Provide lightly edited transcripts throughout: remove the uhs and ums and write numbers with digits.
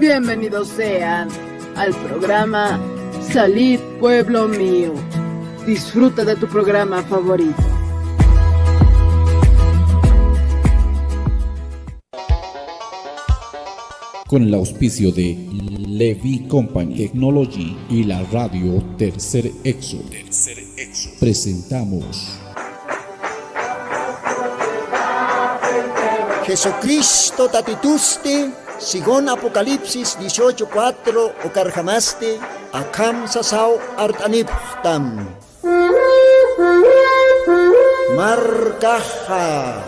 Bienvenidos sean al programa Salid Pueblo Mío. Disfruta de tu programa favorito. Con el auspicio de Levi Company Technology y la radio Tercer Exo, presentamos Jesucristo tatituste, según Apocalipsis 18:4, o carjamaste, akam sasao artaniptam. Markaha,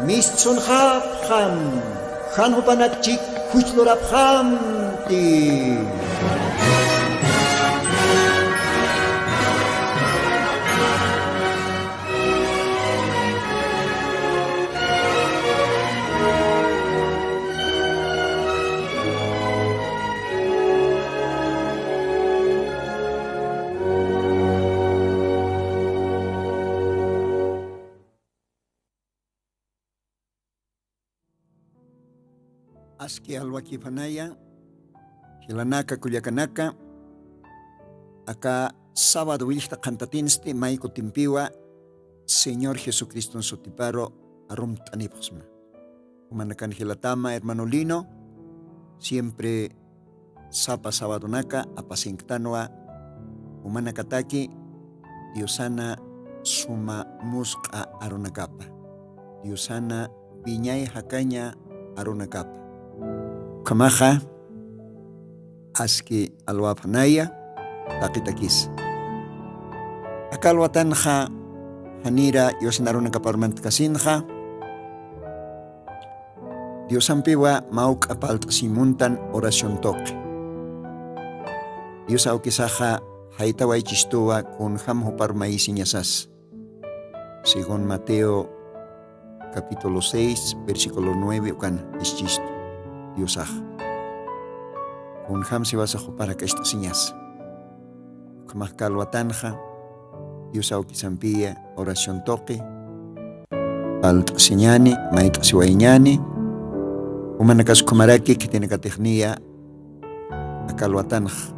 mischunhapham, hanhupanakchik, huchloraphamti. Aski alwakipanaya, hilanaka kuyakanaka, acá sábado wilta cantatinste, maiko timpiwa, Señor Jesucristo en su tiparo, arum tanipsma. Humanakan hilatama, hermano Lino, siempre sapa sábado naka, apasinctanwa, humanakataki, diosana suma muska arunakapa, diosana viñay hakanya arunakapa. Kamaja aski alwapanaya takitakis. Akalwatanja hanira yosinaruna kaparmant kasinja. Diosampiwa mauk apalt simuntan oración toque. Dios aukisaja haitawai chistuwa kun hamho parmaisiñasas. Según Mateo capítulo 6 versículo 9 ukan eschisto. Dios kun ham si vas a para que estas señas. Kamakal watanja, Dios aukisampia oración toque. Alt señani, mait siwaiñani. Humanakas kumaraki que tiene catechnía akal watanja.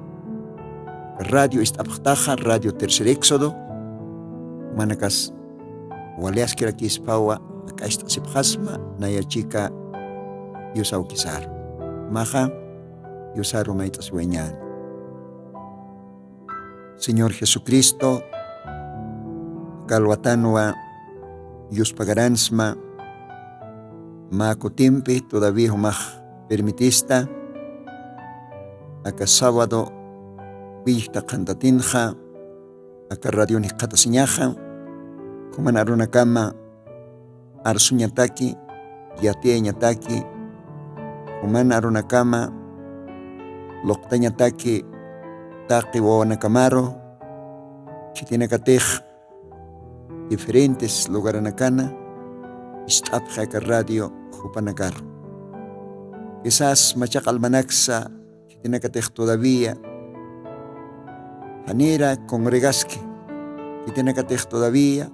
Radio istaptaja, radio Tercer Éxodo. Humanakas waleas kirakis pawa acá esta sipjasma naya chica Dios aukisar. Maja, Dios arumaitas weñan. Señor Jesucristo, calwatanwa, Dios pagaransma, mako timpi todavía humaj permitista, acá sábado, vista cantatinja, acá radio ni katasiñaja, kuman aruna kama, arsuñataki, yatieñataki, Human arunakama, loktañataki, taki wawanacamaro, chitinacatej, diferentes lugaranacana, istapjaka radio, jupanacar. Quizás machak almanaxa, chitinacatej todavía, hanira congregasque, chitinacatej todavía,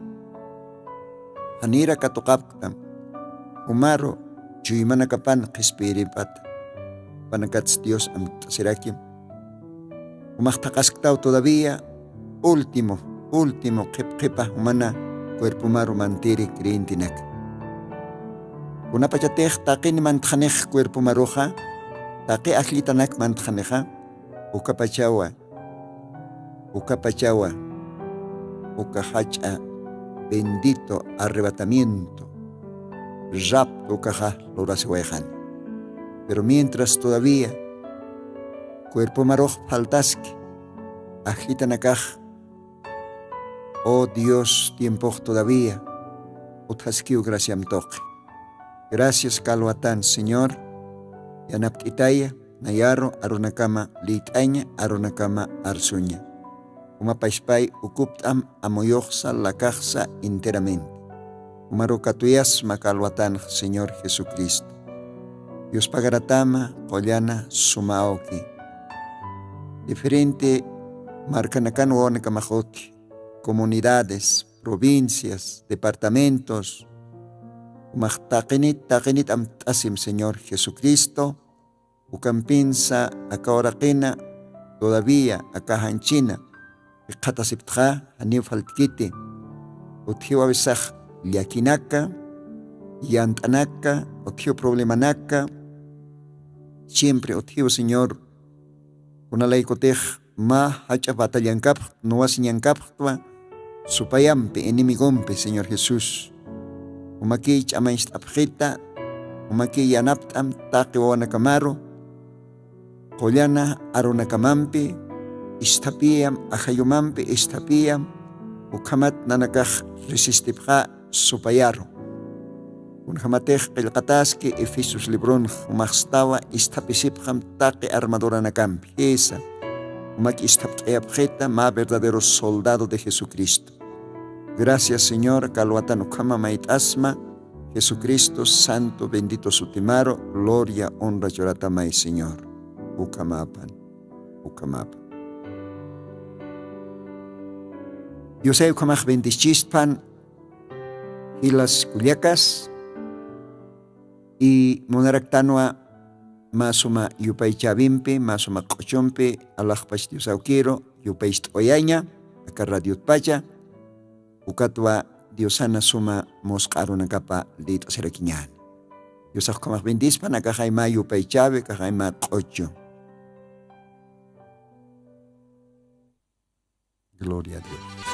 hanira katokaptam, humaro, Chuyimana kapan kispiripat panakats Dios amtasirakim. Umahtakasktao todavía último kipa humana cuerpo maru mantiri kriintinak. Unapachatej taqin mantjanej cuerpo maruja, taqi aklitanak mantjaneja, ukapachawa, ukahacha, bendito arrebatamiento. Rapto caja lorasihuejan. Pero mientras todavía cuerpo maroj faltasque, agitan acá, oh Dios, tiempo todavía, uthaskiu graciam toque. Gracias calwatan, Señor, yanaptitaya, nayaro arunakama litaña arunakama arsuña. Uma paispay ukuptam amoyoxsa la caja enteramente. Umarukatuyas makalwatan, Señor Jesucristo. Dios pagaratama, collana, sumaoki. Diferente marcanacan wonekamajoti, comunidades, provincias, departamentos. Umahtakinit amtasim, Señor Jesucristo. ukampinsa akaoraqina todavía akahanchina qatasiptqa hanif faltkiti uthiwa besaj llakinaka yantanaka uthiwa problemanaka siempre uthiwa Señor kunalaykutej ma hacha batalyankap nuwasiñankap supayampi enemigonpi Señor Jesús umaki ch'amayst'apjita umaki yanapt'am taqi wawanakamaru qollana arunakamampi istapiyam ajayumampi istapiyam ukhamat nanakaj resistipqa supayaru unhamatej qillqataski Efesios libron umaqstawa istapisipqam taqi armaduranakampi esa umaki istapq'eyapjita ma verdadero soldado de Jesucristo. Gracias Señor kalwatan ukhama mait'asma Jesucristo santo bendito sutimaro gloria honra lloratamay Señor ukamapan. Yosei ukamaj bendichispan hilas kuliakas y monaraktanwa masuma yupay chabimpi masuma qochompi alajpach diosawkiro yupay oyaña aka radio pacha ukatwa diosana suma mosqarunakapa lito serakiñan Diosaj ukamaj bendispan aka hayma yupay chabe aka hayma qocho. Gloria a Dios.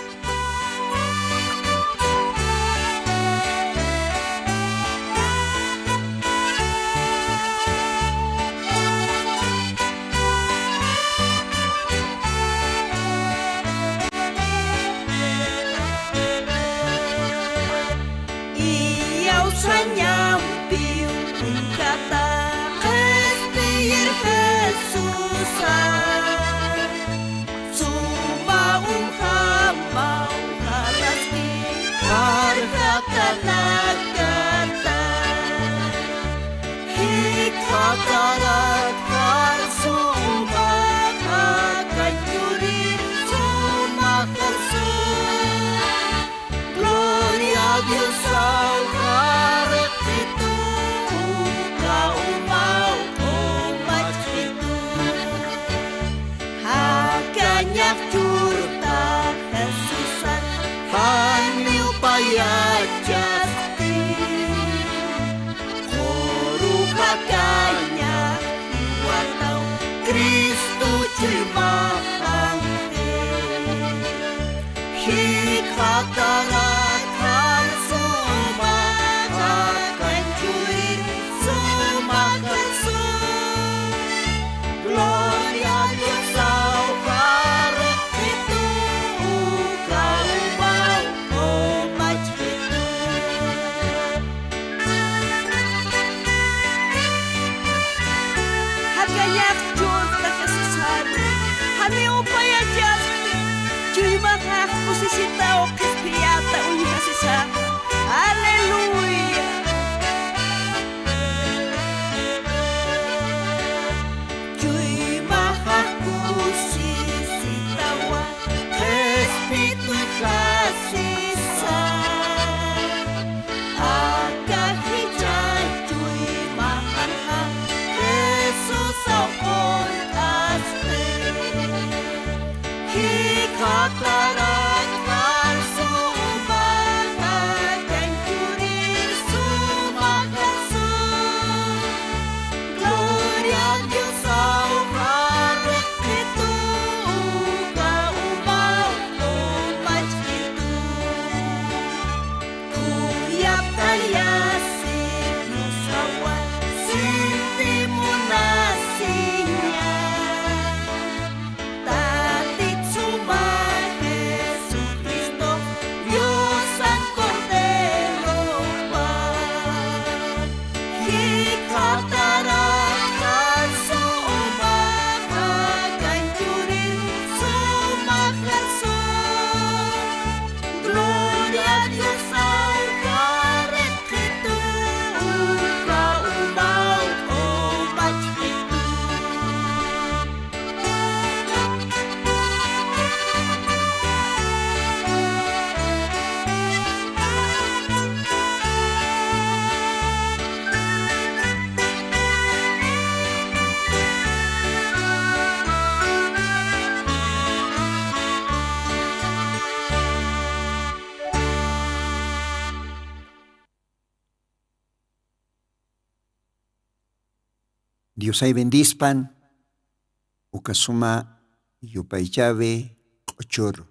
Tatit sumahe Dios ay bendispan, ukasuma yupaychave ochoro.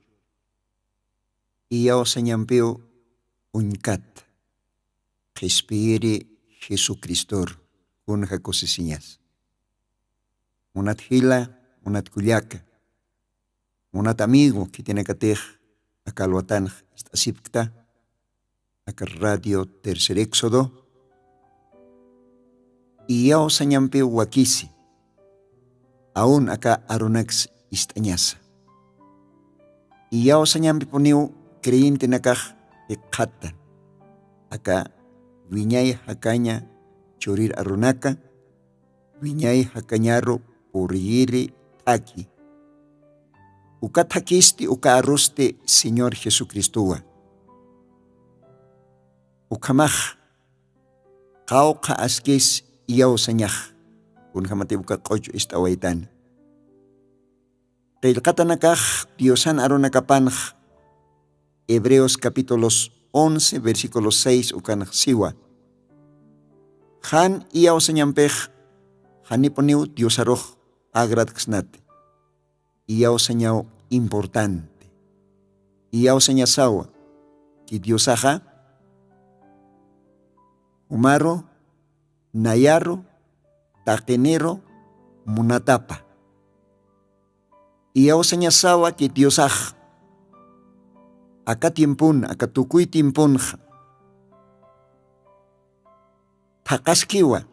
Iyao sañampeo uncat, respire Jesucristo, kunja cosesiñas. Unat hila, unat kuliaka, unat amigo que tiene que ter acaluatan asipta, acá radio Tercer Éxodo. Iyao sañampeo wakisi, aún acá arunax istañasa. Iyao sañampe poniu creyente nakaj ekatan. Acá viñay hacaña chorir arunaka, viñay hacañaro porire taki. Uka takisti uka arroste Señor Jesucristo. Ukamaj kauka askes iyao sañaj. Kunjamate uka kocho istawaitan. Teilkatanakaj Diosan arunakapanj. Hebreos capítulos 11 versículos 6 ukanaj siwa. Han iyao sañampej haniponiu Dios aroj agrad ksnate. Iyao sañao importante. Iyao sañasawa que Dios aja umaro nayaro takenero munatapa. Iyao sañasawa que Dios aja acá tiempun, acá tukuy tiempun takaskiwa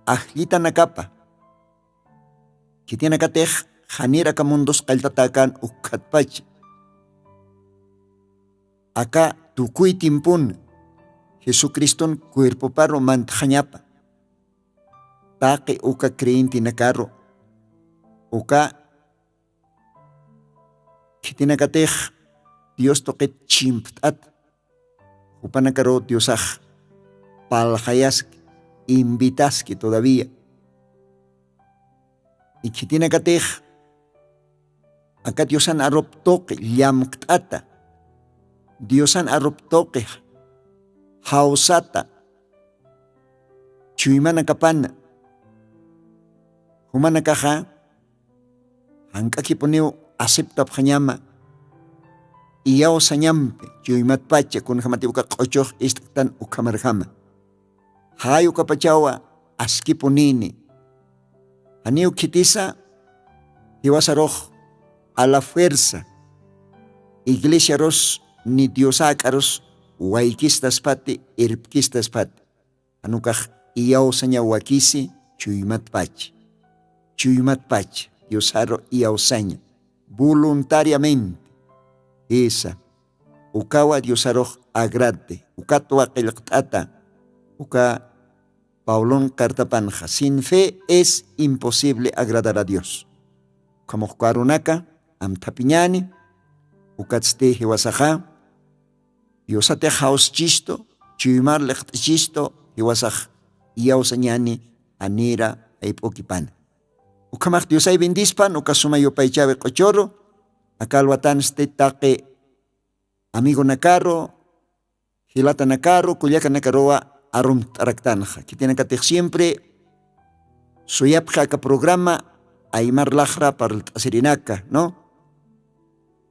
ahlita nakapa que tiene que tej janira kamundos kaltatakan ukatpach. Acá tukuy tiempun Jesucriston cuerpo paro mantjañapa take uka creyente nakaro uka que tiene que tej Dios toque chimptat upanakaro Dios aj palhayaski invitaski todavía y que tiene que tej acá Diosan arop toque llamktata Diosan arop toque hausata chuimana kapana humana kaja hankaki poneo acepta pjañama iyao sañampe chuymat pacha kunjamati uka qochoq istan ukamarjama hay ukapachawa aski ponini aniu kitisa iwasaroj a la fuerza iglesia ros ni diosacaros waikistas pati irpkistas pati anukaj iyao saña wakisi chuymat pacha diosaro iyao saña voluntariamente esa ukawa diosaroj agrade ukatwa qilqt'ata uka Paulón cartapanja sin fe es imposible agradar a Dios como karunaka amtapiñani ukatzte hiwasaja diosate haus chisto chuyumar lecht chisto hiwasaj iyao sañani anira aipokipana ukamaj diosay bendispan ukasuma yopaychabe qochoro akalwatan este take amigo nakaro hilata nakaro kullaka nakaroa arum taraktanja que tiene que tener siempre suyapja ka programa aymar lajra para el taserinaca, ¿no?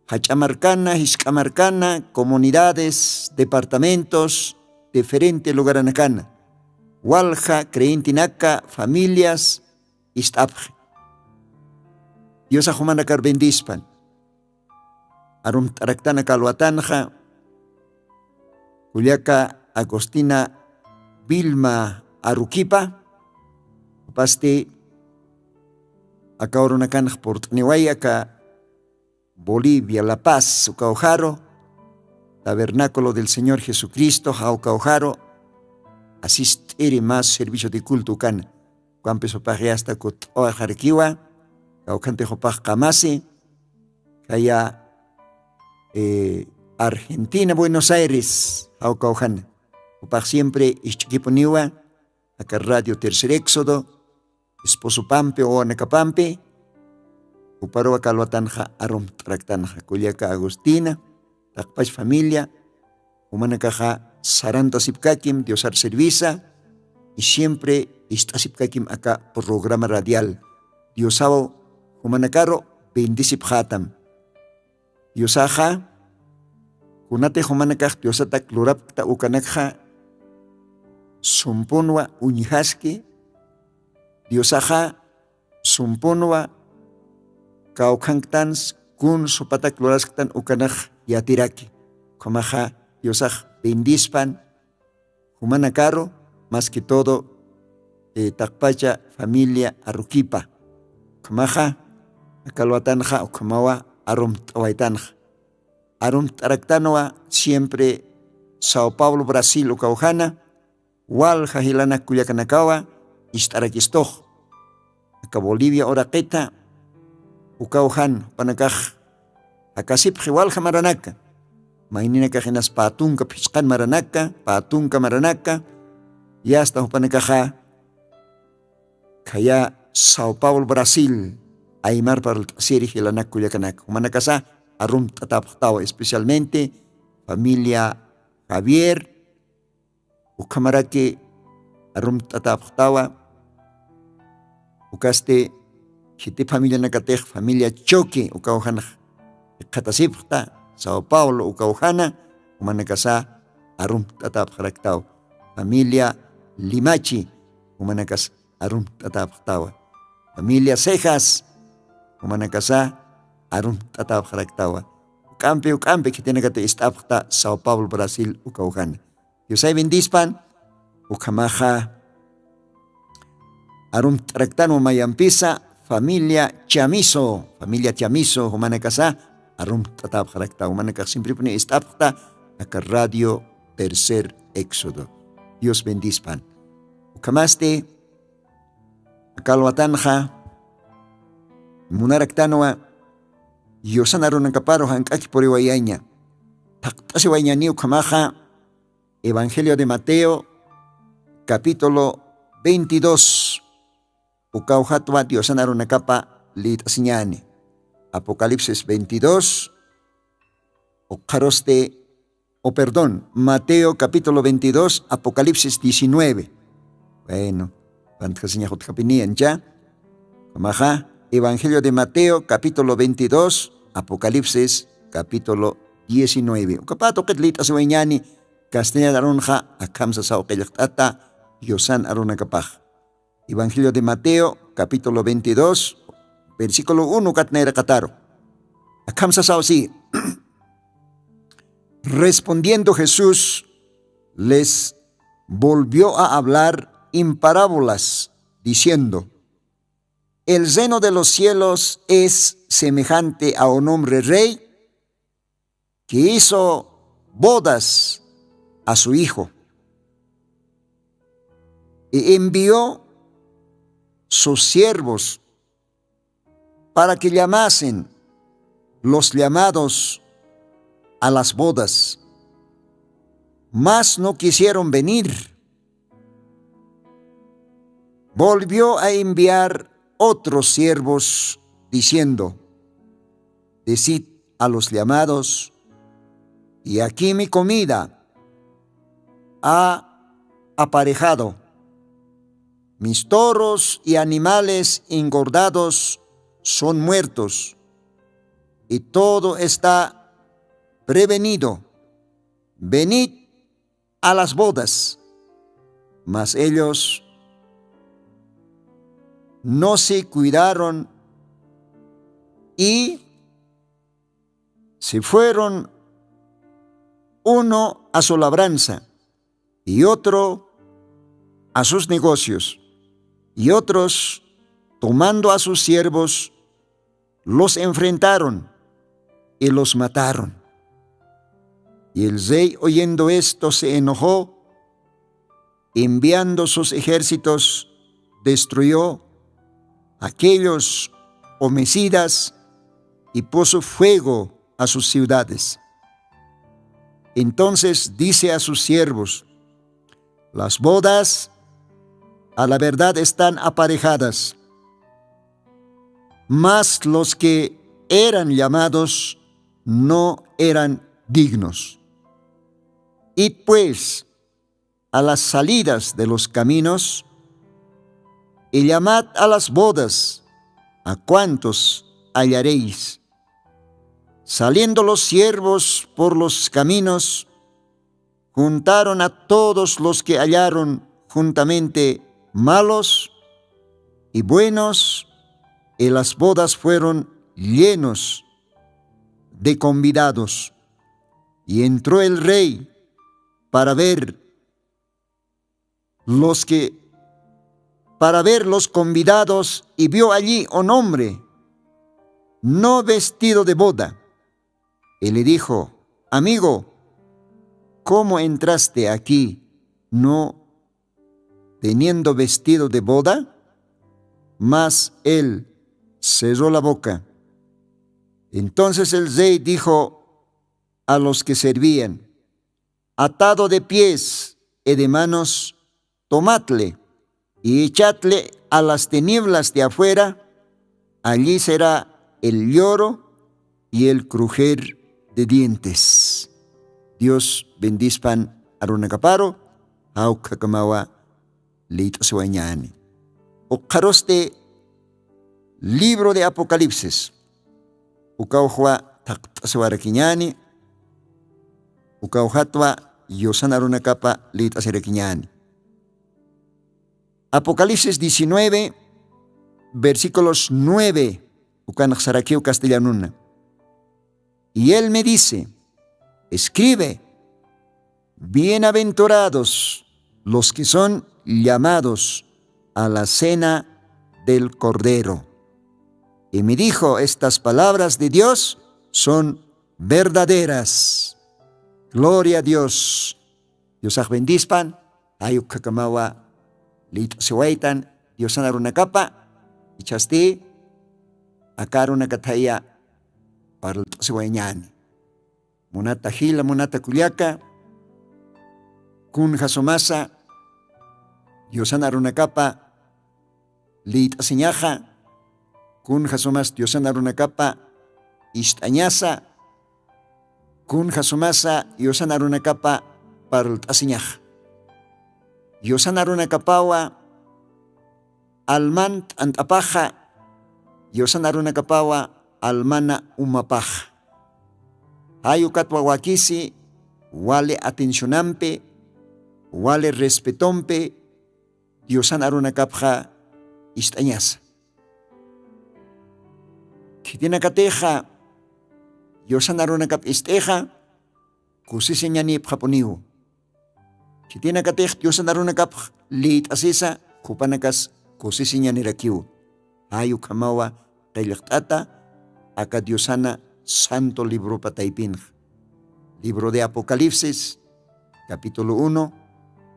Hachamarcana, Hiscamarcana, comunidades, departamentos, diferentes lugares nakana. Walja, creyentinaca, familias, istapje. Dios ajumana kar bendispan. Arum taraktana kalwatanja, Juliaca Agostina Vilma Aruquipa, paste acá oronacan portniwaya acá Bolivia, La Paz, Ucaujaro, Tabernáculo del Señor Jesucristo, Jaucaujaro, asistir más servicio de culto can, cuampeso paje hasta cot oajarquiwa, caucante jopaj camase, kaya Argentina, Buenos Aires, Jaucaujana. Upaj siempre ischikiponiwa, acá radio Tercer Éxodo, esposo pampe o anacapampe, uparo akalwatanja arom traktanja, kuliaka Agustina, takpach familia, humanakaja saranta sipkakim, diosar servisa, y siempre istasip kakim acá programa radial. Diosao humanakaro bendisip hatam. Diosaja kunate humanakaj diosatak lurapta ukanakja sumpunwa uñihaski. Diosaja sumpunwa kaukanktans kun sopatak lurasktan ukanaj yatiraki. Komaja diosaj bendispan humanakaro más que todo takpacha familia Aruquipa. Komaja akalwatanja ukamawa arum tawaitanja. Arum taraktanwa siempre Sao Paulo, Brasil ukaujana. Wal jahilana kuyakanakawa istarakistoj. Aka Bolivia oraketa ukaujan panakaj akasip wal maranaka. Mainina kajinas patunka piskan maranaka, patunka maranaka. Ya hasta panakaja kaya Sao Paulo, Brasil. Aymar para el tasiri hilana kuyakanaka. Manakasa arum tataptawa, especialmente familia Javier ukamarake arum tataptawa ukaste hiti familia nakatej familia Choque ukauhana katasipta Sao Paulo ukauhana umanakasa arum tataptawa familia Limachi umanakas arum tataptawa familia Cejas umanakasa arum tataptawa Ukampe que tiene que estar Sao Paulo, Brasil, ukauhana. Yo soy bendispan, ukamaja arum traktano mayampisa, familia Chamizo, humanakasa, arum tatap harakta, humanaka siempre pone estapta, acá radio Tercer Éxodo. Dios bendispan. Ukamaste, akalwatanja, munaraktanoa, Yosanaro nakaparo hankaki por iwayaña. Taktasi wayañani ukamaja Evangelio de Mateo, capítulo 22. Ukauhatwa Yosanaro nakapa litasiñani. Apocalipsis 22. Mateo capítulo 22, Apocalipsis 19. Bueno, pantkasiña jotkapinian ya. Kamaja. Evangelio de Mateo, capítulo 22, Apocalipsis, capítulo 19. Ukapato ketlita sa wanyani, Castellana aronja, akamsa sa okelaktata, yosan aronakapaj. Evangelio de Mateo, capítulo 22, versículo 1, katnaira kataro. Akamsa sa sí. Respondiendo Jesús, les volvió a hablar en parábolas, diciendo: el reino de los cielos es semejante a un hombre rey que hizo bodas a su hijo y envió sus siervos para que llamasen los llamados a las bodas, mas no quisieron venir. Volvió a enviar otros siervos diciendo: decid a los llamados, y aquí mi comida ha aparejado, mis toros y animales engordados son muertos, y todo está prevenido. Venid a las bodas. Mas ellos no se cuidaron y se fueron, uno a su labranza y otro a sus negocios, y otros, tomando a sus siervos, los enfrentaron y los mataron. Y el rey, oyendo esto, se enojó, enviando sus ejércitos, destruyó aquellos homicidas y puso fuego a sus ciudades. Entonces dice a sus siervos: las bodas a la verdad están aparejadas, mas los que eran llamados no eran dignos. Id pues a las salidas de los caminos y llamad a las bodas a cuantos hallaréis. Saliendo los siervos por los caminos, juntaron a todos los que hallaron juntamente, malos y buenos, y las bodas fueron llenos de convidados. Y entró el rey para ver los convidados, y vio allí un hombre no vestido de boda. Y le dijo: amigo, ¿cómo entraste aquí no teniendo vestido de boda? Mas él cerró la boca. Entonces el rey dijo a los que servían: atado de pies y de manos, tomadle y echadle a las tinieblas de afuera. Allí será el lloro y el crujir de dientes. Dios bendispan arunacaparo, aukakamawa litoswañani. Ocaroste libro de Apocalipsis. Ukauhua taqtaswarakiñani. Ukauhatwa yosanarunakapa litaserakiñani. Apocalipsis 19, versículos 9. Ukanaqsarakiu castellanuna. Y él me dice: escribe, bienaventurados los que son llamados a la cena del Cordero. Y me dijo: estas palabras de Dios son verdaderas. Gloria a Dios. Dios bendispan, ayuk kakamawa lit sewaitan, Dios anarunakapa, y chasti, akarunakataya para el sewaiñani. Munata hila, munata kuliaka, kun hasomasa, Dios anarunakapa, lit asiñaja, kun hasomas Dios anarunakapa, istañasa, kun hasomasa Dios anarunakapa, para el asiñaja. Dios anarunakapawa, almant antapaja, Dios anarunakapawa, almana umapaja. Ayukatwa wakisi, wale atencionampe, wale respetompe, Dios anarunakapja, istañasa. Kitinakateja, Dios anarunakap isteja, kusiseñani japoniu. Kitinakatej Dios anarunakap lit asisa, kupanakas kusiseñani rakiu. Ayuk hamawa kailaktata, aka Diosana santo libro pataipin. Libro de Apocalipsis, capítulo 1,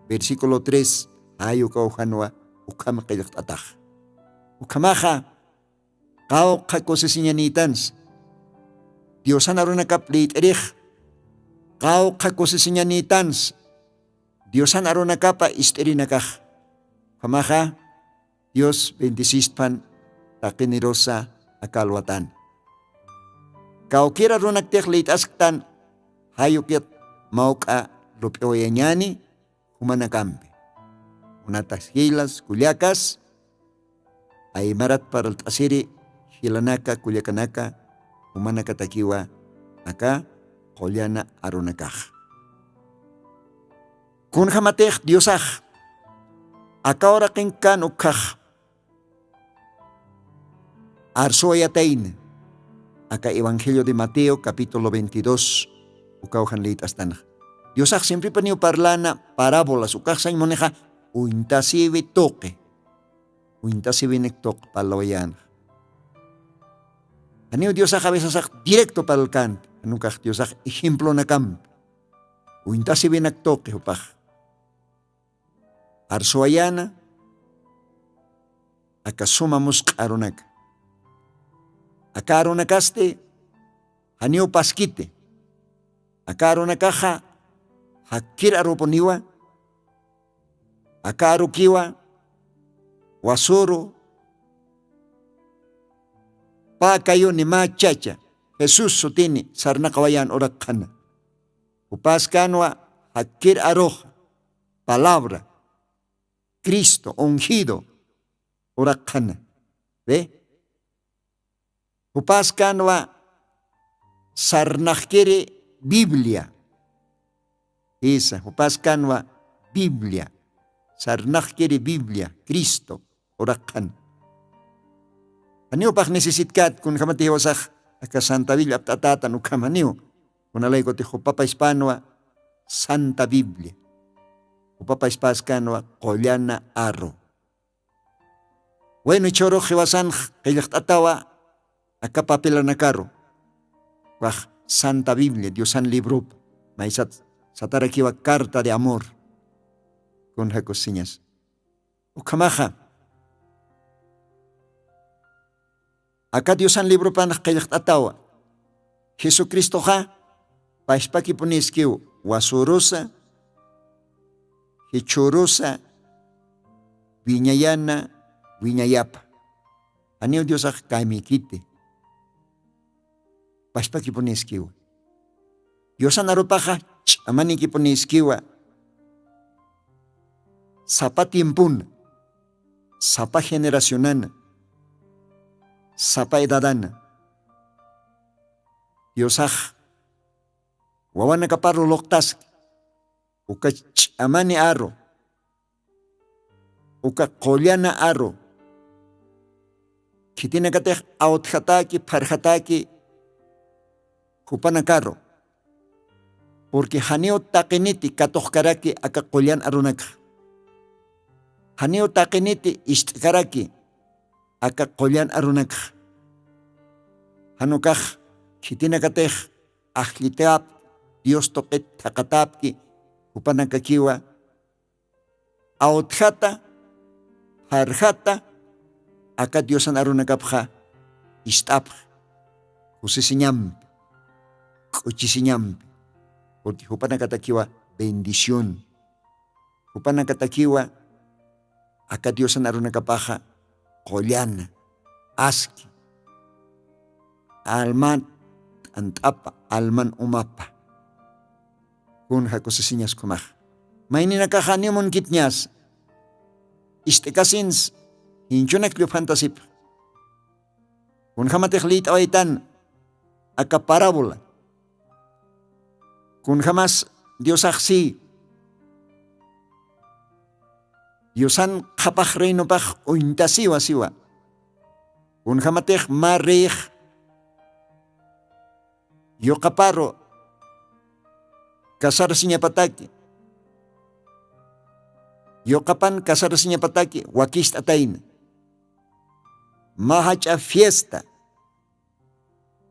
versículo 3. Ayuk auhanwa ukam kailaktataj. Ukamaja, kau kakusiseñanitans. Diosana runakap lit erich. Kau kakusiseñanitans. Diosan arunakapa isterinakaj. Kamaja, Dios bendisispan takinerosa akalwatan. Kau kira runaktek lit asktan, hayukyat mauka lupioyañani humanakampe. Unatas hilas kulyakas, aymarat para el tasiri hilanaka kulyakanaka humanakatakiwa aka kolyana arunakaj. Kun hamatech Diosaj, akahora kenkan ukaj, arsoyatain, aka Evangelio de Mateo capítulo 22, ukauhan leit astana. Diosaj siempre paniu parlana parábolas, ukaj sañ moneja, uintasive toque, uintasive nektok palawayan. Aniu Diosaj a veces directo para el canto, anukaj Diosaj ejemplo na camp, uintasive nektoque upaj. Arsoayana, akasuma musqarunak. Akarunakaste, hanio paskite. Akarunakaja, hakir aruponiwa. Akarukiwa, wasuru. Pa kayo ni ma chacha, Jesus sutini, sarnakawayan orakana. Upaskanwa, hakir aroja. palabra, Cristo, ungido, orakana. ¿Ve? Upas kanwa sarnajkere Biblia. Esa, upas kanwa Biblia. Sarnajkere Biblia, Cristo, orakana. Aniu pak necesitkat kun kamati wasaj aka Santa Biblia aptatata no kamaniu. Kuna lay ko ti Papa Hispanwa Santa Biblia. Papa Hispanwa Collana Arro. Bueno choro jewasan kayakatawa aka papel na karo. Wah Santa Biblia, Diosan libro. Maisat satarakiwa carta de amor. Kun hakosiñas. Ukamaja. Acá Diosan libro panak kayakatawa. Jesucristo ha paispaki poniskiu wasurosa, hechorosa, viñayana, viñayapa. Aneo Dios ak kaimikite. Paispaki poniskiu. Diosan aropaja amaniki poniskiwa. Sapa tiempun, sapa generacionana, sapa edadana. Diosaj wawana kaparo loktas uka amani aro uka Collana aro kitina kateh autjataki parjataki kupana karo porque haneo takeniti katohkaraki aka Collan arunak haneo takeniti istkaraki aka Collan arunak hanukaj kitina kateh ahliteap Dios toqet takatapki upanakakiwa autjata harjata aka Diosan arunakapja istap usisiñam kuchisiñam porque upanakatakiwa bendición upanakatakiwa aka Diosan arunakapaja Collana aski alman antapa alman umapa kun hakosisiñas kumaj maynina kajanimon kitñas istekasins hinchunak lu fantasip kun hamatej lit awaitan aka parábola kun jamas Dios aksi Diosan kapaj reino paj ointasiwa siwa kun hamatej marrej yo kaparo kasar sinya pataki yo kapan kasar sinya pataki wakist atain mahacha fiesta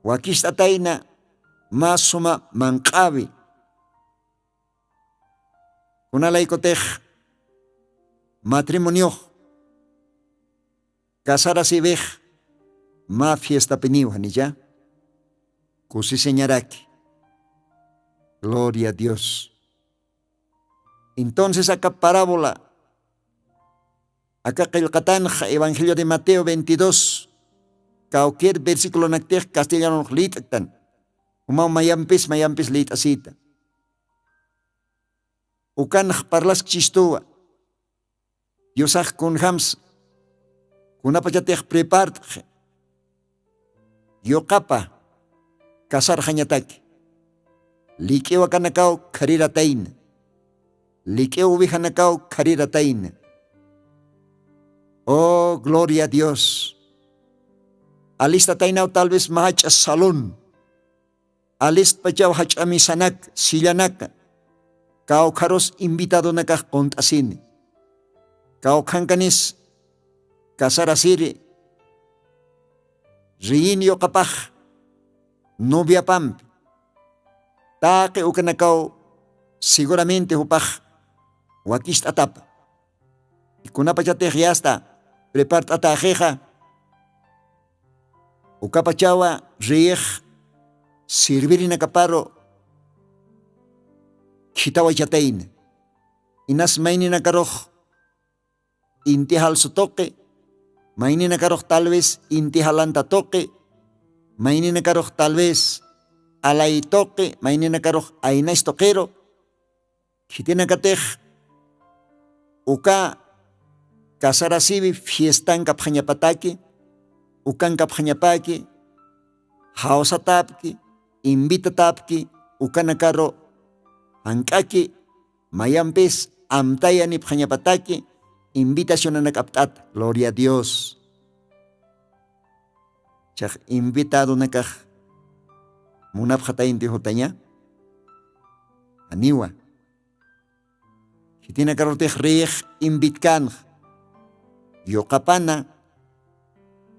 wakist ataina masuma manqabi kunalay kotej matrimonio kasar asibej ma fiesta peniw hanilla kusi señaraki. Gloria a Dios. Entonces acá parábola, acá el Evangelio de Mateo 22, cualquier versículo nakter castellano litan, mayampis lit asita. Ukan parlas chistua, Diosaj kun hams, kunapachatej preparte, yo capa, kasar hanyataki. Likeo kanakao kariratain. Likeo vihanakao kariratain. Oh, gloria a Dios. Alista tainao tal vez mahach salón. Alist pachao hach amisanak, sillanak. Kao karos invitado nakah kontasin. Kao kankanis kasarasiri. Riinyo kapah. Novia pamp. Take ukanakaw seguramente hupaj wakist atap. Ikunapachatej yasta prepart atajeja. Ukapachawa riej servir nakaparo kitawa chatain. Inas maini nakaroj intihal sutoke. Maini nakaroj tal vez intihalanta toke. Maini nakaroj tal vez alay toque, maynina karoj ayna istokero, kitina katej uka kasarasibi fiestanka phañapataki, ukanka phañapaki, hausatapki, invitatapki, ukana karo hank'aki, mayampis amtayani phañapataki, invitación anakaptat, gloria a Dios. Chak invitado nakaj munapjatainti hotaña, aniwa. Hitina karotej riej invitkan, yokapana,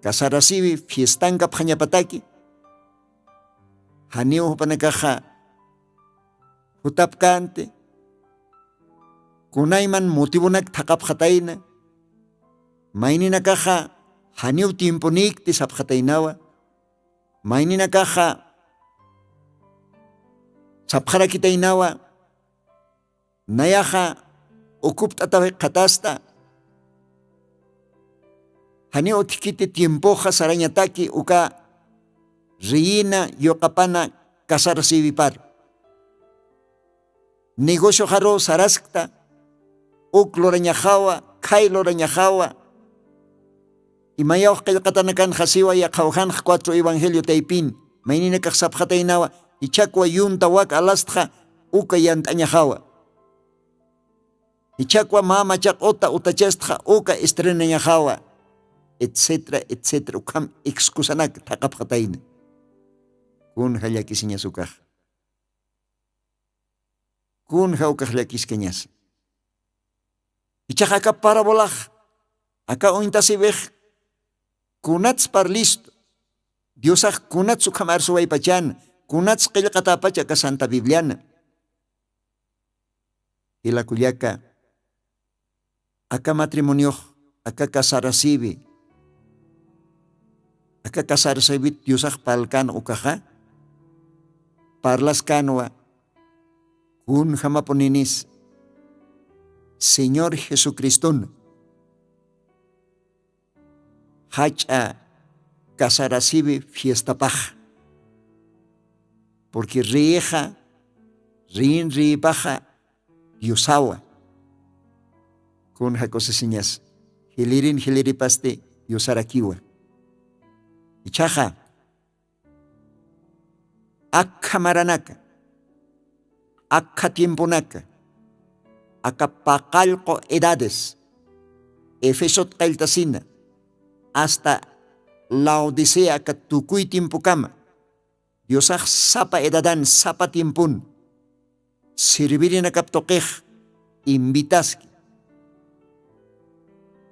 kasarasibi fiestanka phañapataki, haniwa hupanakaja hutapkante, kunayman motivonak thakapjataina, maynina kaja haniw tiemponikti sapjatainawa, maynina kaja sapjarakitainawa, nayaja ukuptatawe katasta, haniw tikiti tiempoja sarañataki uka riyina yokapana kasarasibipar. Negocio jaro saraskta, uk lorañajawa, kay lorañajawa, y mayaw qillqatanakan hasiwa ya qawhan 4 evangelio taipin, maynina kaq sapjatainawa, y chakwa yunta wak alastja uka yantañajawa. Y chakwa mama chak ota utachastja uka estrenañajawa, etcétera, etcétera, ukam excusanak thaqapjataina. Kun hallakisiña sukaj. Kun haukaj llakiskeñas. Ichaj aka parabolaj, aka ointasibej, kunats par listo. Diosaj kunats ukhamar suway pachan, kunats qillqatapacha aka Santa Bibliana. Ila kuyaka, aka matrimonio, aka kasarasibi, aka kasarasibit Diosaj palkan ukaja, parlas kanwa, kun jamaponinis, Señor Jesucristo, hacha kasarasibi fiesta paja, porque rieja, rin paja, Diosawa, kun hakosesiñas, hilirin hiliripaste, Diosarakiwa. Ichaja, akka maranaka, akka tiemponaka, akka paqalqo edades, Efesot qailtasina, hasta Laodicea ka tukuy tiempo kama, Diosaj sapa edadan, sapa tiempun, sirvirin akaptoqej, invitaski,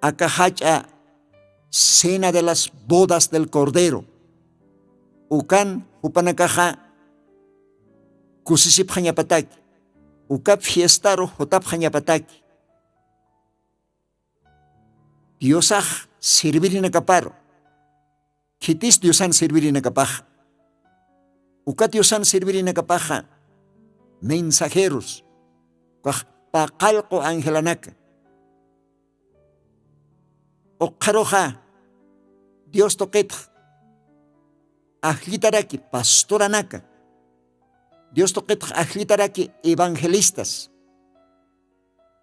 aka hacha cena de las bodas del Cordero, ukan upanakaja kusisip hañapataki, ukap fiestaro hotap hañapataki. Diosaj servirin akaparo, kitis Diosan servirin akapaja, ukat Diosan servirin akapaja, mensajeros, kaj paqalqo angelanaka, oqaroja, Dios toquetja, ajlitaraki pastoranaka, Dios toquetja ajlitaraki evangelistas,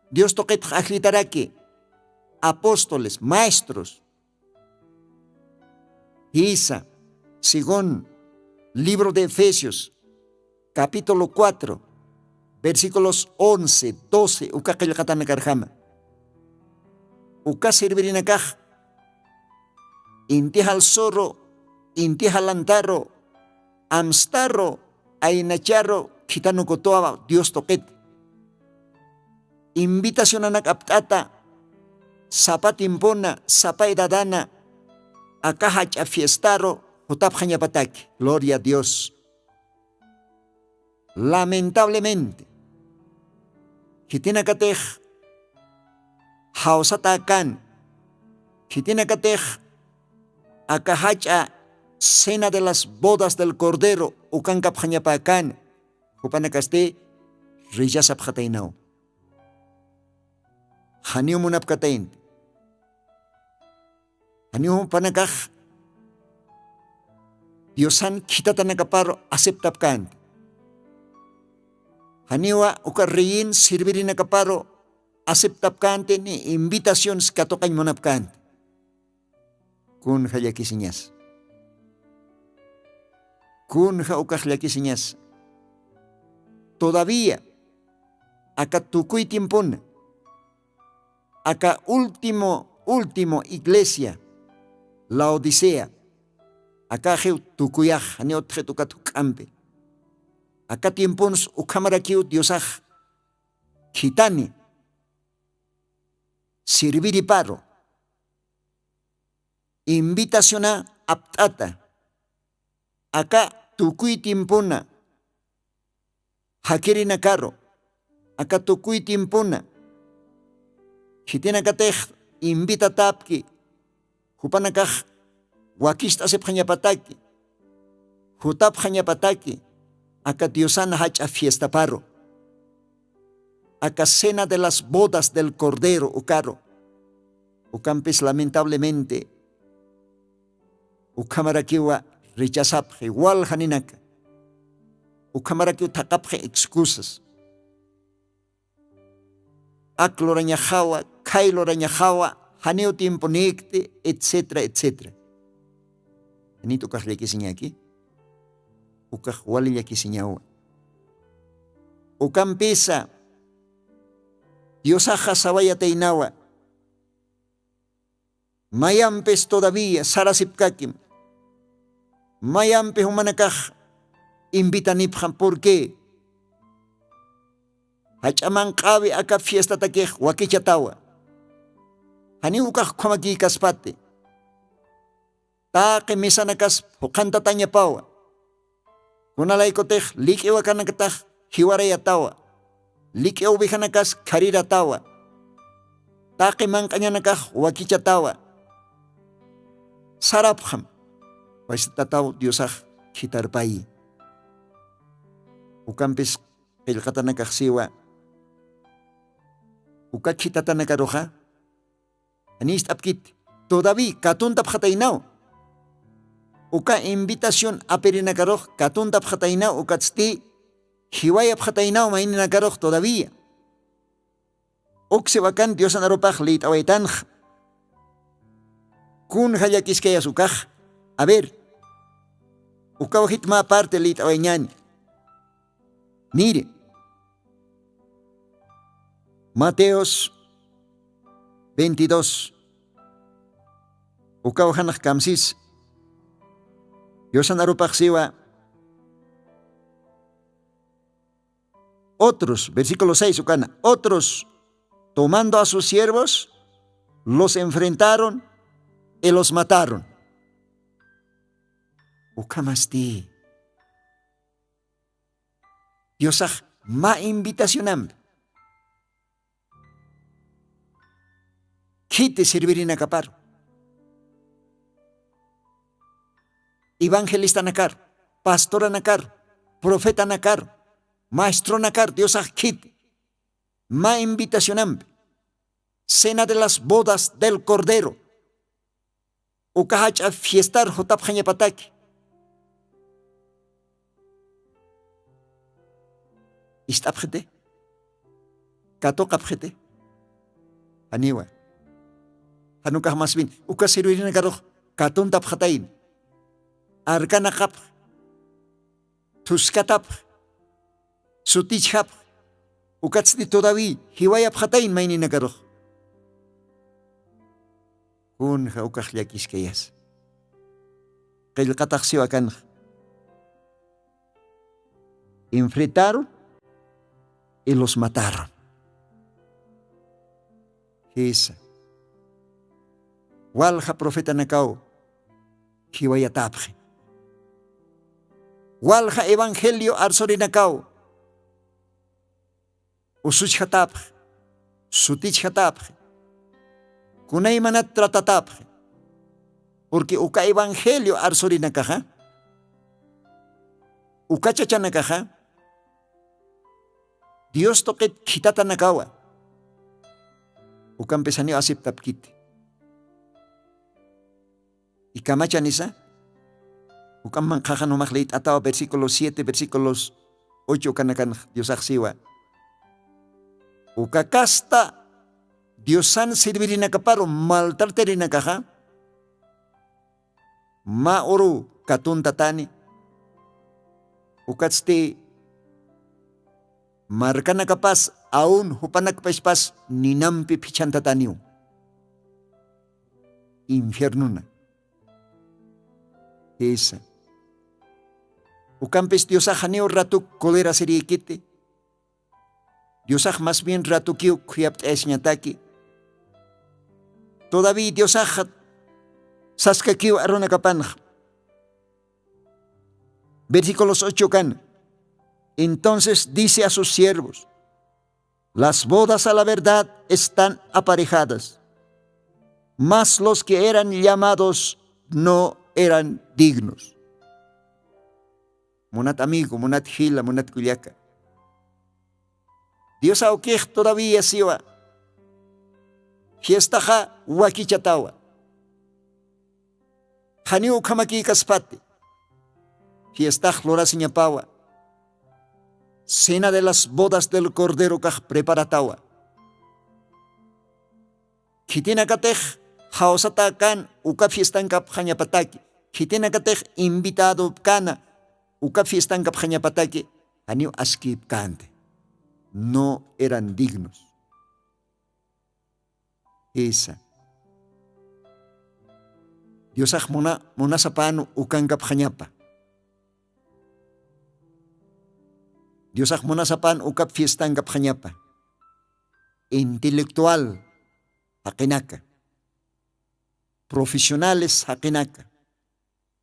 Dios toquetja ajlitaraki apóstoles, maestros. Isa, según libro de Efesios, capítulo 4, versículos 11, 12, uka qillqatana karjama. Uka servirina kaj, intihal soro, intihal antaro, amstaro, ainacharo, kitano kotoa, Dios toquet. Invitación anak aptata, sapa timpona, sapa edadana, acá hacha fiestaro, hotap hañapataki, gloria a Dios. Lamentablemente, hitinakatej, hausatakan, hitinakatej, acá hacha cena de las bodas del Cordero, ukankap hañapakan, hupanakaste, riyasap hatainao. Haniu munapkatain. Haniu panakaj, Diosan kitatanakaparo aceptapkan. Haniwa uka riyin sirvirinakaparo aceptapkante ni invitaciones katoqañ munapkante. Kunja llakisiñas. Kunja ukaj llakisiñas. Todavía acá tukuy tiempuna, acá último iglesia, la Odisea, acá heu tukuyaj, aniot jetukat kampe. Acá tiempons ukamarakiu diosaj, kitani, servir paro, invitaciona aptata, acá tukuy tiempuna, hakirina karo, acá tukuy tiempuna, hitina katej invita tapki, hupanakaj wakista asep hañapataki, hutap hañapataki, acá diosana hacha fiesta paro, acá cena de las bodas del cordero ucaro, ucampes lamentablemente, ukamarakiwa rechazapje, igual haninaka, ukamarakiwa takapje excusas, aklorañajawa, kailorañajawa, haneo tiempo necte, etcétera, etcétera. Anito kajlekisiña aquí, ukajwalillakisiñawa. Ukampesa, Diosaja sabaya teinawa, mayampes todavía sarasipkakim, mayampes humanakaj invitanipjan, ¿por qué? Hachaman qabe acá fiesta takej wakichatawa. Hani ukaj kwamaki kaspate. Taque mesanakas hukanta tañapawa. Kunalaikotej lik'ewa kanakataj hiwarayatawa. Lik'ew bijanakas kariratawa. Taque mankañanakaj wakichatawa. Sarapjam. Paisitataw diosaj kitarpayi. Ukampes qillqatanakaj siwa. Ukachitatanacaroja, anist apkit, todavía katunta pjatainao. Uka invitación a perinacaroj, katunta pjatainao, ukatzti, hiwaya pjatainao maininacaroj todavía. Oxe bacán Dios anaropaj leit awaitanj. Kun hayakiskeya sukaj. A ver, ukawajit ma parte leit awaiñani. Mire. Mateos 22. Ukawhanaj kamsis. Yosanarupaj siwa. Otros, versículo 6, ukana. Otros, tomando a sus siervos, los enfrentaron y los mataron. Ukamasti. Diosaj ma invitacionam. Quite servir en acapar. Evangelista nakar, pastora nakar, profeta nakar, maestro nakar, Dios quite. Ma invitacionam. Cena de las bodas del cordero. Ukahach a fiestar hotap pataki. Istapjete. Katokapjete. Aniwa. Hanukah masbin, uka sirwirina karoj, katun tap hatain. Arkana kap, tuskatap, sutich hap, ukatsni todavía, hiwayap hatain mainina karoj. Kunja ukah llakiskeyas. Qillqataq siwakanj. Enfrentaron y los mataron. Esa. Walja profeta nakao, hiwaya tapje. Walja evangelio arsori nakao, usuch hatapje, sutich hatapje, kunay manat tratatapje. Porque uka evangelio arsori nakaja, uka chacha nakaja, Dios toket kitata nakawa, uka empesanio aceptap kit. Y kamachanisa, ukamman kajan umakleit atawa versículos 7, versículos 8 kanakan Dios axiwa. Ukakasta Diosan servirina kaparo maltarterina kaha. Ma oro katun tatani. Ukatste markana kapas aun hupanak paspas ninampi pichan tataniu. Infiernuna. Esa. Ucampes diosaj haneo ratuk kolera seriekite. Diosaj más bien ratukiu kuyapt esñataki. Todavía diosaj saskakiu arona kapanj. Versículos 8 can. Entonces dice a sus siervos: las bodas a la verdad están aparejadas, mas los que eran llamados no eran dignos. Monat amigo, monat gila, monat culiaca. Dios auquej todavía siwa. Fiestaja wakichatawa. Haniu kamaki kaspate. Fiestaj lora siñapawa. Cena de las bodas del Cordero kaj preparatawa. Kitina katej haosata kan uka fiestan kap hanyapataki. Kitina katej invitado kana uka fiestan kap hanyapataki. Haniu askip kante. No eran dignos. Esa. Diosaj mona sapanu ukan kap hanyapa. Diosaj mona sapan ukap fiestan kap hanyapa. Intelectual hakinaka. Profesionales hakinaka.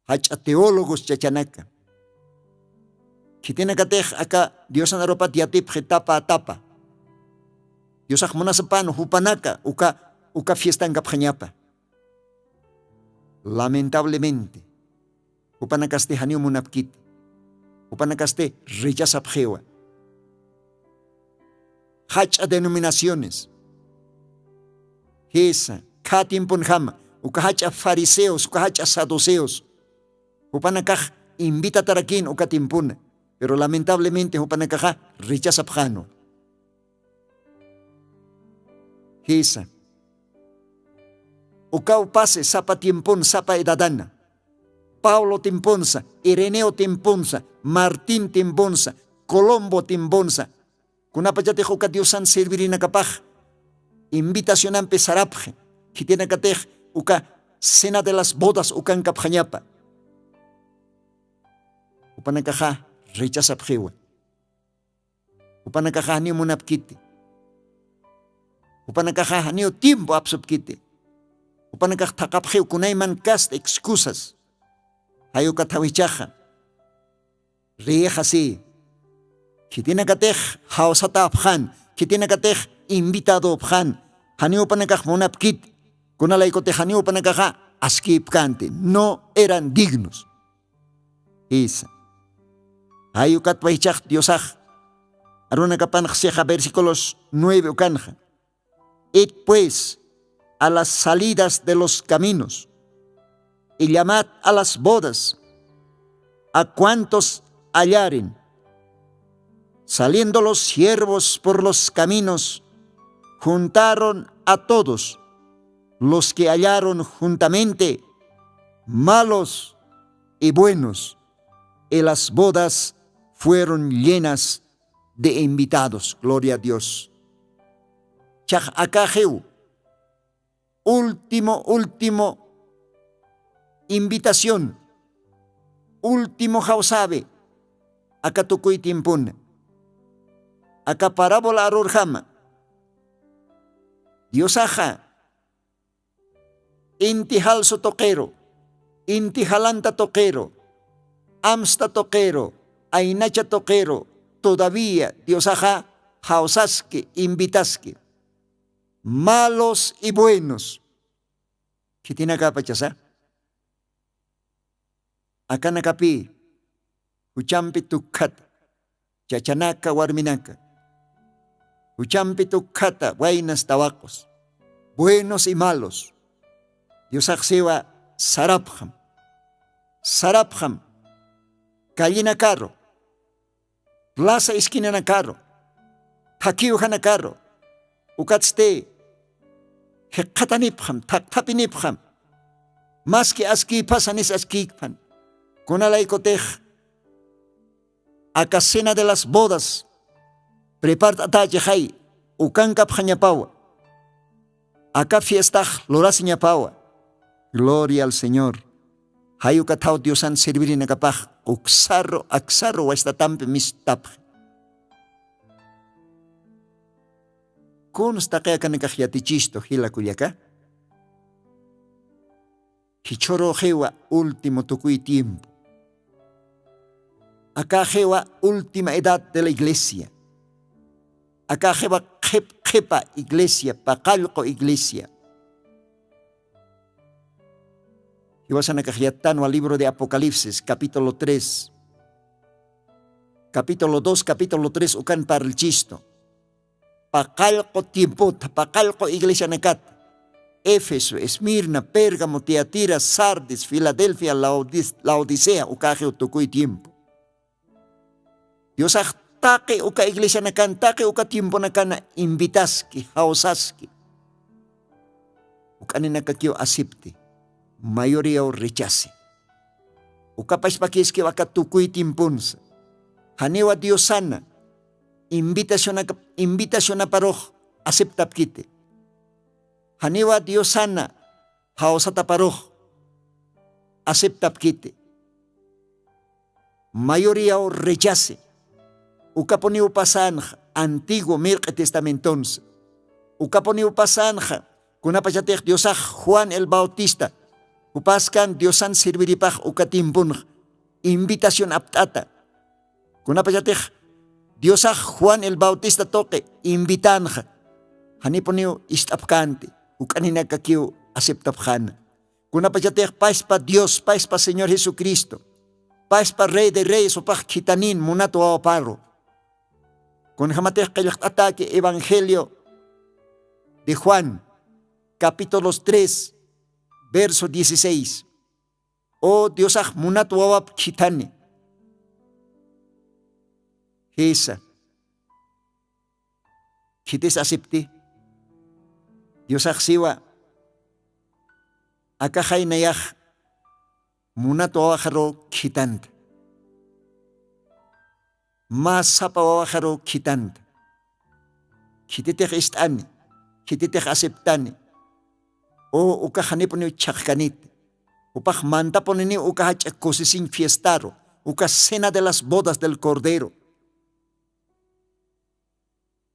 Hacha teólogos chachanaka. Kitina katej aka Diosan aropat yatip tapa tapa. Diosaj mona sapan hupanaka uka fiestan kap hanyapa. Lamentablemente hupanakaste haniu munapkit. Upanakaste rechaza pjewa. Hacha denominaciones. Esa, katimpun jama. Uka hacha fariseos, uka hacha saduceos. Upanakaj invita tarakin uka timpuna. Pero lamentablemente upanakaja rechaza pjano. Esa. Uka upase sapa tiempun sapa edadana. Paulo timponza, Ireneo timponza, Martín timponza, Colombo timponza. Kunapachate joka Diosan servirina kapaj. Invitación a empezar apje. Kitina katej uka cena de las bodas ukan kapjanyapa. Upanakaja rechaza pjewa. Upanakaja ni munapkite. Upanakaja ni tiempo absubkite. Upanakaj takapje kunayman cast excusas. Hayo katawichaja. Rieja si. Kitina katej haosata abjan. Kitina katej invitado abjan. Haniu panakaj monapkit. Kunalaikote haniu panakaja askipkante. No eran dignos. Esa. Hayo katwichaj diosaj. Aruna kapanj seja versículos 9 ukanja. Id pues a las salidas de los caminos y llamad a las bodas a cuantos hallaren. Saliendo los siervos por los caminos, juntaron a todos los que hallaron juntamente, malos y buenos, y las bodas fueron llenas de invitados. Gloria a Dios. Chaj akajeu. Último invitación. Último jausabe. Acá tukuy tiempun. Acá parábola arurjama. Diosaja. Inti halso toquero. Inti jalanta toquero. Amsta toquero. Ainacha toquero. Todavía Diosaja jausaske, invitaske. Malos y buenos. ¿Qué tiene acá, pachasa? Acá nakapi, uchampi tukata, chachanaka warminaka. Uchampi tukata, wainas tabacos, buenos y malos. Dios aksewa sarabham. Sarabham, kallina carro, plaza esquina na carro, hakiuja na carro, ukatste, Heqatanipjam, tapinipjam. Más que aski pasanis askikpan. Kunalaikotej. Aka cena de las bodas. Prepárate jai. Ukankap jañapawa. Acá fiestaj loras ñapawa. Gloria al Señor. Hayuka tau Diosan servir en acapaj. Uxarro, axarro, o esta tampe mis tap. Kun sta kaya ka nakahiatichisto hila kuyaka. Hichoro jewa último tukuy tiempo. Acá jewa última edad de la iglesia. Acá jewa jepa iglesia, paqalqo iglesia. Y vas a nakahiatano al libro de Apocalipsis, capítulo 3. Capítulo 2, capítulo 3, ukan para el chisto. Paqalqo tiempo, paqalqo iglesia nakat. Éfeso, Esmirna, Pérgamo, Tiatira, Sardis, Filadelfia, Laodicea, ukaje utukuy tiempo. Dios take uka iglesia nakan, take uka tiempo nakana invitaski, hausaski. Ukani nakakio acepte, mayoría o rechace. Uka paspakiski waka tukuy timpunsa. Hanewa Diosana, invitación a paroj, acepta kite. Hanewa Diosana, hausata paroj, acepta kite. Mayoría o rechace. Ukaponi upasanja, antiguo Mirque Testamentons. Ukaponi upasanja, kunapachatech Diosaj Juan el Bautista. Upaskan Diosan serviripaj ukatimpunj, invitación aptata. Kunapachatech Diosaj Juan el Bautista toque, invitanja. Haniponiu istapkante, ukanina kakiu aceptapjana. Kunapachatech paispa Dios, paispa Señor Jesucristo. Paispa Rey de Reyes opaj kitanin munato aoparro. Con jamatech ataque Evangelio de Juan, capítulos 3, verso 16. Oh Diosaj munato awap kitane. Esa. Kites acepte. Diosaj siwa. Akajay nayaj munato awajaro kitanta. Mas sapa wawajaro kitanta. Kititech istani, kititech aceptani. O ukahaniponi chakkanit. Upaj mantaponini ukahach ekosisin fiestaro. Uka cena de las bodas del Cordero.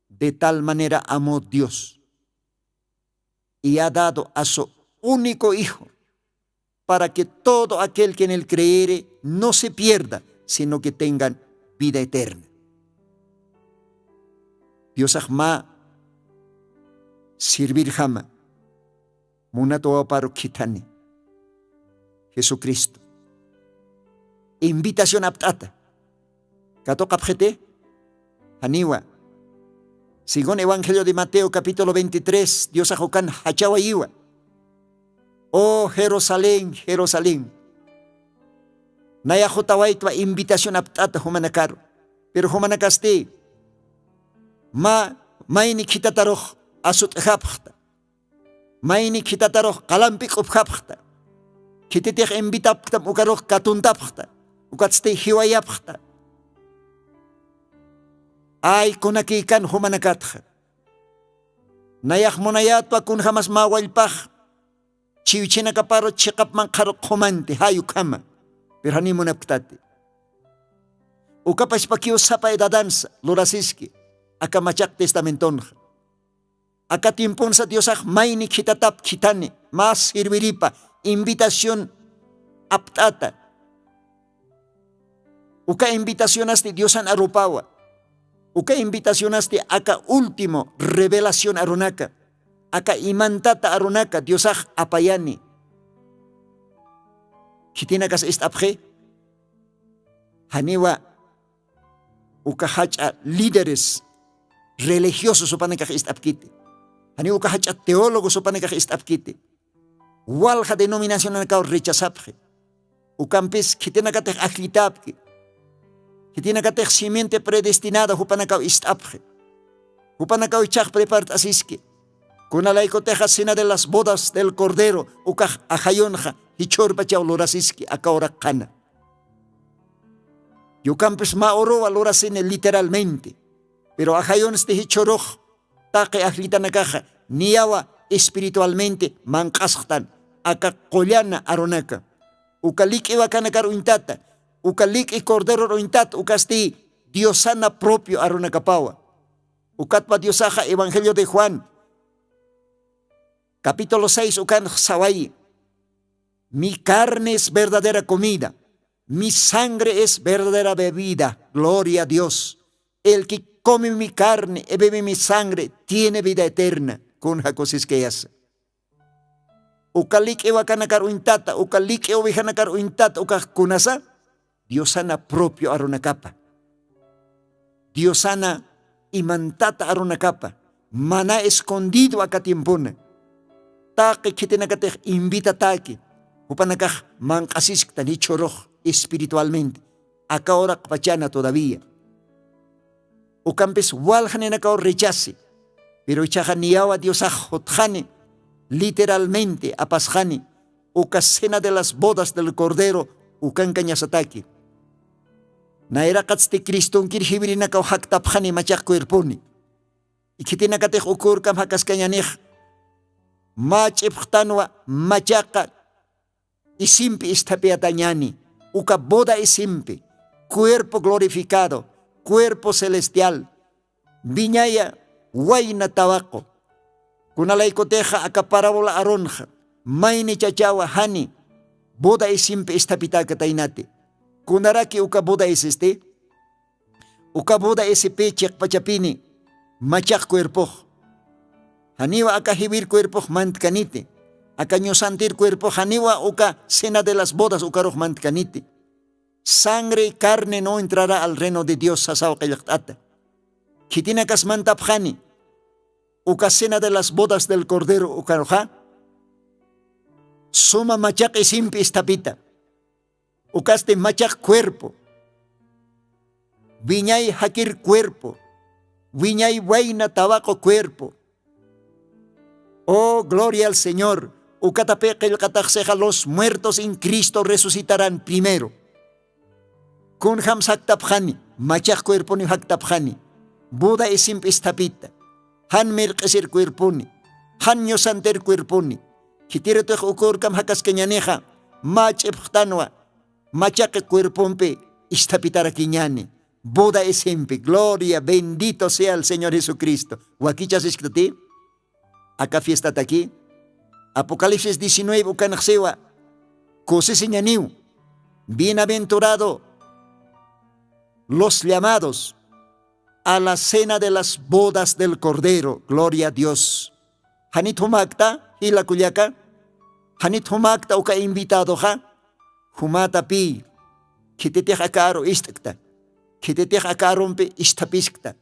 De tal manera amó Dios y ha dado a su único Hijo para que todo aquel que en él creyere no se pierda, sino que tengan vida eterna. Dios ahma servir jama munato paro kitani Jesucristo. Invitación aptata. Kato kapjete haniwa. Según Evangelio de Mateo capítulo 23, Dios ajokan hachawa iwa. Oh Jerusalén, Jerusalén. Naya jotawaitwa invitación aptata humanakaro. Pero humanakaste. Maini kitataroj asut japjta. Maini kitataroj kalampik upjapjta. Kititech invitaptam ukaroj katuntapjta. Ukatste hiwayapjta. Ay kunakikan humanakatja. Nayak monayatwa kun jamas mawalpaj. Chiwichina kaparo chikap man karo komante hayu kama. Pero hani munaptate. Ukapas pakiyo sapa edadansa lorasiski. Aka machak testamentonja. Aka tiempon sa Diosaj maini kitatap kitane. Mas sirviripa. Invitación aptata. Uka invitacionaste Diosan arupawa. Uka invitacionaste aka último revelación arunaka. Aka imantata arunaka Diosaj apayani. Kitinakas istapje. Haniwa uka hacha líderes religiosos supanaka istapkite. Haniwa uka hacha teólogos supanaka istapkite. Walja denominación anaka rechazapje. Ukampis kitinakatej aklitapke. Kitinakatej simiente predestinada hupanakaw istapje. Hupanakaw ichak prepart asiske. Kunalaikoteja cena de las bodas del Cordero, ukaj ajayonja, hichorpa chaulorasiski, akaora kana. Yucampes ma oro valorasene literalmente, pero ajayon este hichoroj, taque ajlitanakaja, niawa espiritualmente mankastan, aka kollana aronaka. Ukalik iwakanakar uintata, ukalik y Cordero uintata, ukasti Diosana propio aronakapawa. Ukatpa Diosaja Evangelio de Juan, capítulo 6, ukan sawai. Mi carne es verdadera comida, mi sangre es verdadera bebida. Gloria a Dios. El que come mi carne y bebe mi sangre tiene vida eterna. Con jacosis que hace. Ukalik ewakanakar uintata, ukalik ewakanakar uintata, ukakunasa. Diosana propio aronakapa. Diosana imantata aronakapa. Mana escondido acá tiempona. Taque que tenakate invita taque. Upanakaj mankasisk tan choroj espiritualmente. Acá ahora pachana todavía. Ucampes waljanen acá rechace. Pero ichaja niawa Diosaj hotjane. Literalmente apasjane. Uca cena de las bodas del Cordero. Ucan cañasataque. Naera katste Cristo kirjibirina ka haktapjane machak cuerponi. Y que tenakate ukur kam hakas cañanej. Macheptanwa machaka. Y simple estapeatañani, uka boda y simple, cuerpo glorificado, cuerpo celestial, viñaya, guayna tabaco, kunalaikoteja acaparábola aronja, maini chachawa hani, boda y simple estapitaka tainate, kunaraki uka boda es uka boda ese pechak pachapini, machak cuerpo, haniwa akahibir cuerpo mantkanite, acaño santir cuerpo janiwa uka cena de las bodas ukaroj mantkanite. Sangre y carne no entrará al reino de Dios sasao kayaktata. Kitina kas mantapjani uka cena de las bodas del Cordero ukaroja. Suma machak y simpi estapita. Ukaste machak cuerpo. Viñay hakir cuerpo. Viñay waina tabaco cuerpo. Oh, gloria al Señor. Ukatapekel katakseja, los muertos en Cristo resucitarán primero. Kun ham saktapjani, machak cuerponi haktapjani. Buda esim estapita. Han merkesir cuerponi. Han yosanter cuerponi. Kitiretuj ukurkam hakas keñaneja. Mach eptanwa. Machak cuerpompe istapitara kiñani. Buda esimpe. Gloria, bendito sea el Señor Jesucristo. Wakichas escriti. Acá fiesta está aquí. Apocalipsis 19, ukanaksewa. Kose señaniu. Bienaventurado los llamados a la cena de las bodas del Cordero. Gloria a Dios. Hanit humakta, hila kuyaka. Hanit humakta uka invitado ha. Humata pi. Kiteteja karo istakta. Kiteteja karompe istapiskta.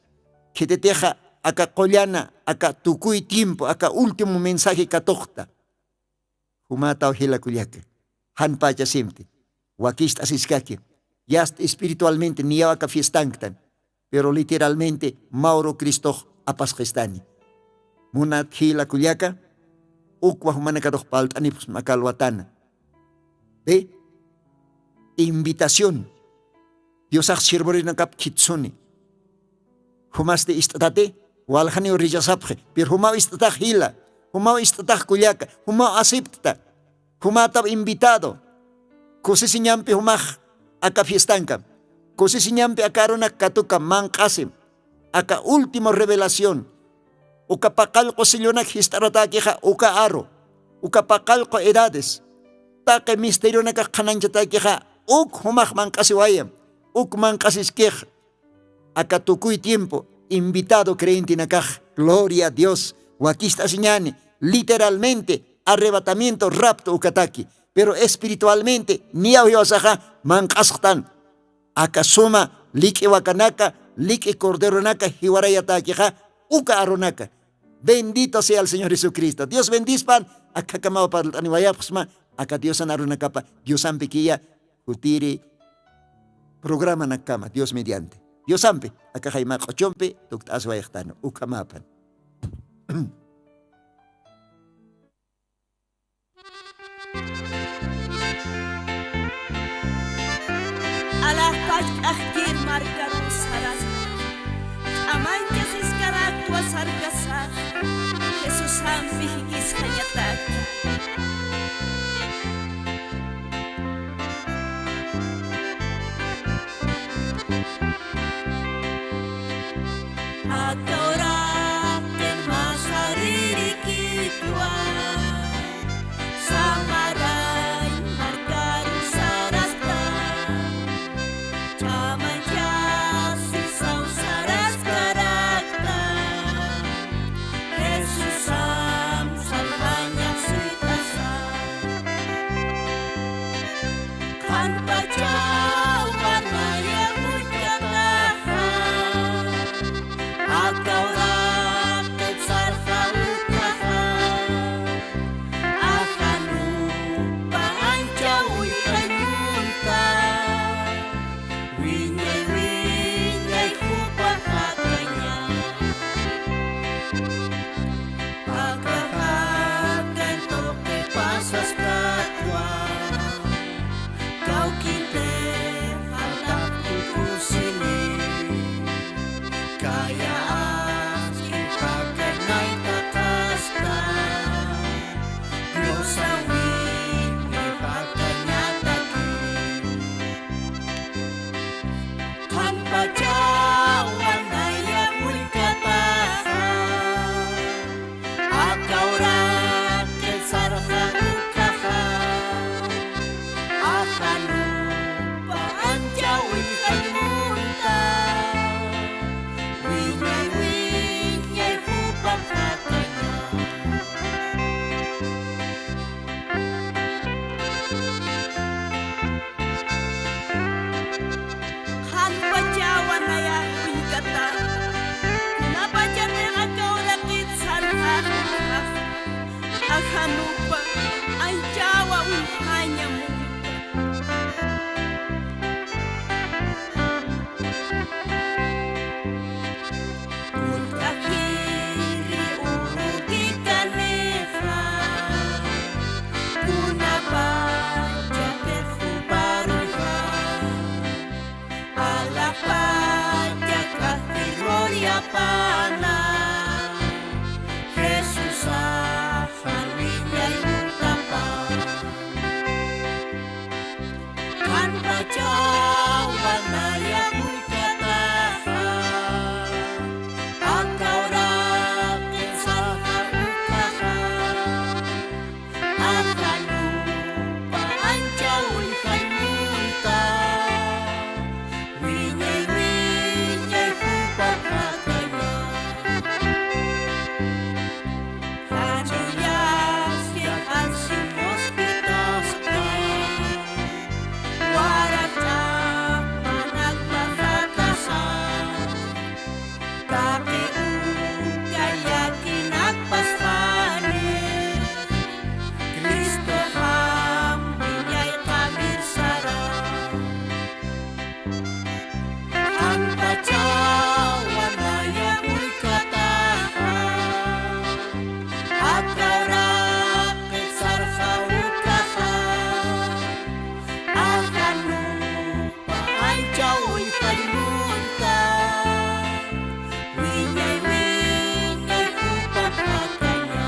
Kiteteja aka kollana, aka tukuy tiempo, aka último mensaje katokta. Humata o hila kuyaka. Han pacha simte. Wakist asiskake. Ya espiritualmente ni aka fiestanktan. Pero literalmente Mauro Cristo apasgestani. Munat hila kuyaka. Ukwa humanakadok palt anipus makalwatana. ¿Ve? Invitación. Dios ak sirborina kap kitsuni. Humaste istatate. Walhani orijasapje. Pero humao istatah hila. Humao istatah kuyaka. Humao acepta. Humata invitado. Kose sinyampi humaj. Aka fiestanka. Kose sinyampi akarona katuka mankasim. Aka última revelación. Uka pakalko silyonak histaratakeja uka aro. Uka pakalko edades. Take misterio na kakananchatakeja. Uk humaj mankasiwayam. Uk mankasiskeja. Aka tukuy tiempo. Invitado creyente nakaj. Gloria a Dios. Wakista siñani. Literalmente arrebatamiento, rapto ukataki. Pero espiritualmente ni ahuyosaja mankastan. Akasuma like wakanaka, like corderonaka, hiwarayatakeja, uka aronaka. Bendito sea el Señor Jesucristo. Dios bendispan. Akakamao para aniwayapsma. Aka Dios anaronakapa. Dios ampiquilla. Utiri. Programa nakama. Dios mediante. Dios ampe. Aka jaima kochompe. Tukta aswaychtano. Ukamapan. pach'aqtir markaru sarasqa amanchas iskaraqtua sarkasaq Jesus hampi hikisqañataki Atoraqtin masaririkitua Samaray markaru sarasqa Chamanchasi sausaraskaraqta Jesus am salhañaq suitasa Kan pachawan maya hujataha Atoraqtin sarhautaha Ahanu paanchawi kanyunta Winyay hupakakanya Pagkakakan toke pasas katwa Kau kite halak kukusini Kaya ipakanay takasta Diyos awit ipagkanyataki Kan pachawan ay ako'y kataha Akaw rakit sarha ukaha Akanu paanjawin kaymunta Winyay hupakakanya Han pachawan ay ako'y kata Napadyan ay akaw rakit sarha Akanu pa ang jawa hanya mo Kultakiri urugi kanefa Kunapa jatef kubaruha Alapa jakati gloria pana Jesus harwinyay utapa Kan pachawan ay ako'y kataha Akaw rakit sarha ukaha Akanu paanchawi kaymunta Winyay hupakakanya Hanuyas yang ansimos pitaska Warata managmafakasan Tapi kaya kinagpaspanis Kristo hambinyay kamirsara Ang pachawan ay ako'y kataha Akaw rakit sarha ukaha Akanu paanchawi kaymunta Winyay hupakakanya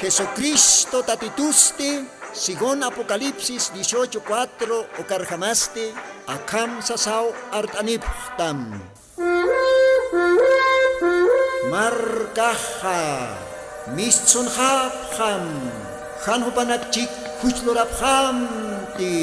Jesucristo tatituste, sigon Apocalipsis 18:4 o karjamaste, akam sasaw artaniptam. Markaha, mistsun hapham, hanhupanakchik huchloraphamti.